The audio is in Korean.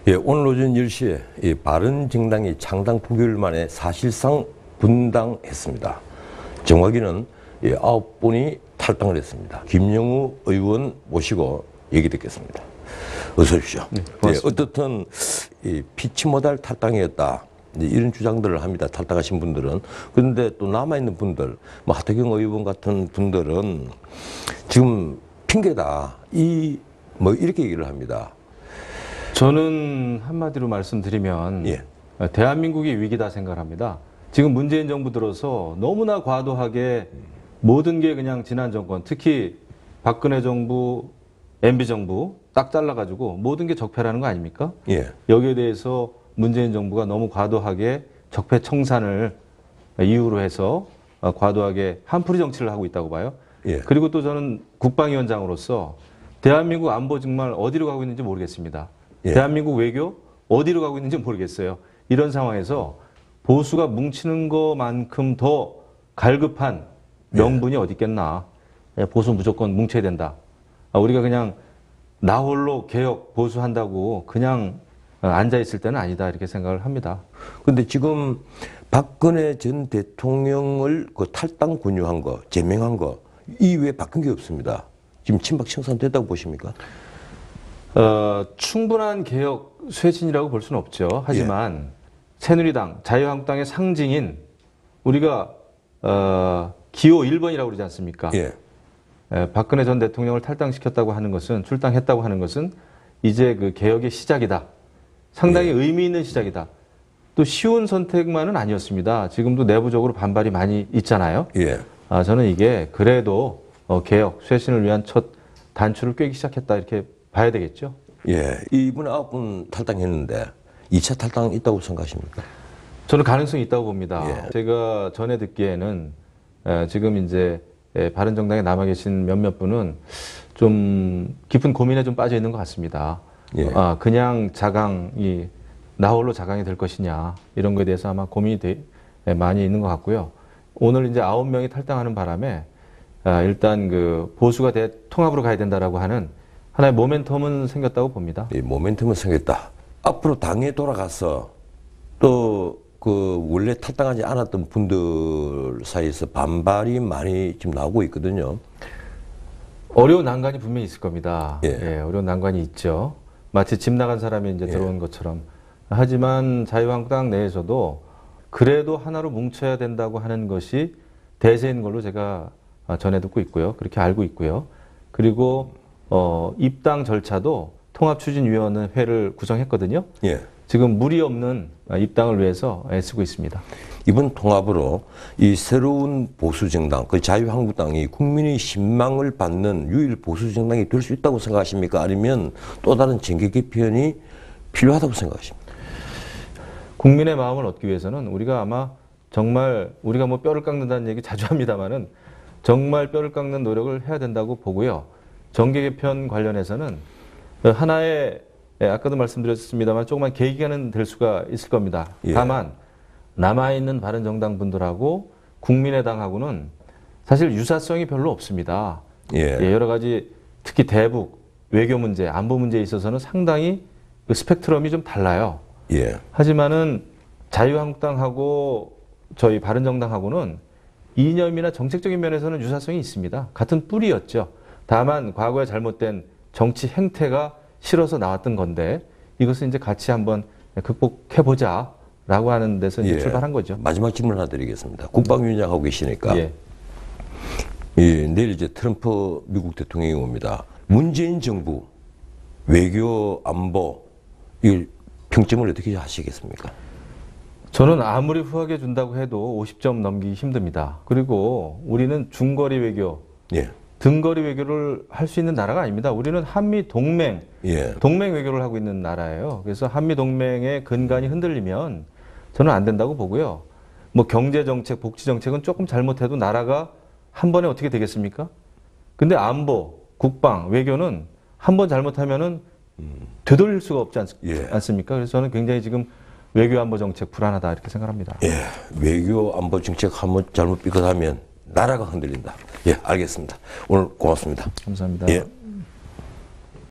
예, 오늘 오전 10시에 이 바른정당이 창당 9개월 만에 사실상 분당했습니다. 정확히는 9분이 탈당을 했습니다. 김영우 의원 모시고 얘기 듣겠습니다. 어서 오십시오. 네, 예, 어떻든 피치 못할 탈당이었다. 이런 주장들을 합니다. 탈당하신 분들은. 그런데 또 남아있는 분들, 뭐 하태경 의원 같은 분들은 지금 핑계다. 이렇게 얘기를 합니다. 저는 한마디로 말씀드리면 예. 대한민국이 위기다 생각합니다. 지금 문재인 정부 들어서 너무나 과도하게 모든 게 그냥 지난 정권, 특히 박근혜 정부, MB 정부 딱 잘라가지고 모든 게 적폐라는 거 아닙니까? 예. 여기에 대해서 문재인 정부가 너무 과도하게 적폐 청산을 이유로 해서 과도하게 한풀이 정치를 하고 있다고 봐요. 예. 그리고 또 저는 국방위원장으로서 대한민국 안보 정말 어디로 가고 있는지 모르겠습니다. 예. 대한민국 외교 어디로 가고 있는지 모르겠어요. 이런 상황에서 보수가 뭉치는 것만큼 더 갈급한 명분이 어디 있겠나. 보수 무조건 뭉쳐야 된다. 우리가 그냥 나 홀로 개혁 보수한다고 그냥 앉아있을 때는 아니다 이렇게 생각을 합니다. 근데 지금 박근혜 전 대통령을 그 탈당 권유한 거, 제명한 거 이외에 바뀐 게 없습니다. 지금 친박 청산됐다고 보십니까? 충분한 개혁 쇄신이라고 볼 수는 없죠. 하지만 새누리당, 자유한국당의 상징인 우리가 기호 1번이라고 그러지 않습니까? 예. 박근혜 전 대통령을 탈당시켰다고 하는 것은, 출당했다고 하는 것은 이제 그 개혁의 시작이다. 상당히 의미 있는 시작이다. 또 쉬운 선택만은 아니었습니다. 지금도 내부적으로 반발이 많이 있잖아요. 예. 저는 이게 그래도 개혁, 쇄신을 위한 첫 단추를 꿰기 시작했다 이렇게 봐야 되겠죠. 예. 이분에 9분 탈당했는데 2차 탈당 있다고 생각하십니까? 저는 가능성이 있다고 봅니다. 예. 제가 전에 듣기에는 지금 이제 바른정당에 남아 계신 몇몇 분은 좀 깊은 고민에 좀 빠져 있는 것 같습니다. 예. 그냥 자강이 나 홀로 자강이 될 것이냐 이런 거에 대해서 아마 고민이 많이 있는 것 같고요. 오늘 이제 9명이 탈당하는 바람에 일단 그 보수가 통합으로 가야 된다라고 하는 하나의 모멘텀은 생겼다고 봅니다. 이 모멘텀은 생겼다. 앞으로 당에 돌아가서 또 그 원래 탈당하지 않았던 분들 사이에서 반발이 많이 지금 나오고 있거든요. 어려운 난관이 분명히 있을 겁니다. 예. 어려운 난관이 있죠. 마치 집 나간 사람이 이제 들어온 것처럼. 하지만 자유한국당 내에서도 그래도 하나로 뭉쳐야 된다고 하는 것이 대세인 걸로 제가 전해 듣고 있고요. 그렇게 알고 있고요. 그리고 입당 절차도 통합추진위원회를 구성했거든요. 예. 지금 무리 없는 입당을 위해서 애쓰고 있습니다. 이번 통합으로 이 새로운 보수정당, 그 자유한국당이 국민의 신망을 받는 유일 보수정당이 될 수 있다고 생각하십니까? 아니면 또 다른 정계 개편이 필요하다고 생각하십니까? 국민의 마음을 얻기 위해서는 우리가 아마 정말 우리가 뭐 뼈를 깎는다는 얘기 자주 합니다만은 정말 뼈를 깎는 노력을 해야 된다고 보고요. 정계 개편 관련해서는 하나의 아까도 말씀드렸습니다만 조그만 계기가는 될 수가 있을 겁니다. 예. 다만 남아있는 바른정당 분들하고 국민의당하고는 사실 유사성이 별로 없습니다. 여러 가지 특히 대북, 외교 문제, 안보 문제에 있어서는 상당히 그 스펙트럼이 좀 달라요. 예. 하지만은 자유한국당하고 저희 바른정당하고는 이념이나 정책적인 면에서는 유사성이 있습니다. 같은 뿌리였죠. 다만 과거에 잘못된 정치 행태가 싫어서 나왔던 건데 이것을 이제 같이 한번 극복해보자 라고 하는 데서 이제 출발한 거죠. 마지막 질문 하나 드리겠습니다. 국방위원장 하고 계시니까 내일 이제 트럼프 미국 대통령이 옵니다. 문재인 정부 외교 안보 이 평점을 어떻게 하시겠습니까? 저는 아무리 후하게 준다고 해도 50점 넘기기 힘듭니다. 그리고 우리는 중거리 외교, 등거리 외교를 할 수 있는 나라가 아닙니다. 우리는 한미 동맹, 동맹 외교를 하고 있는 나라예요. 그래서 한미 동맹의 근간이 흔들리면 저는 안 된다고 보고요. 뭐 경제 정책, 복지 정책은 조금 잘못해도 나라가 한 번에 어떻게 되겠습니까? 근데 안보, 국방, 외교는 한 번 잘못하면은 되돌릴 수가 없지 않습니까? 그래서 저는 굉장히 지금 외교 안보 정책 불안하다 이렇게 생각합니다. 외교 안보 정책 한번 잘못 삐끗하면 나라가 흔들린다. 알겠습니다. 오늘 고맙습니다. 감사합니다.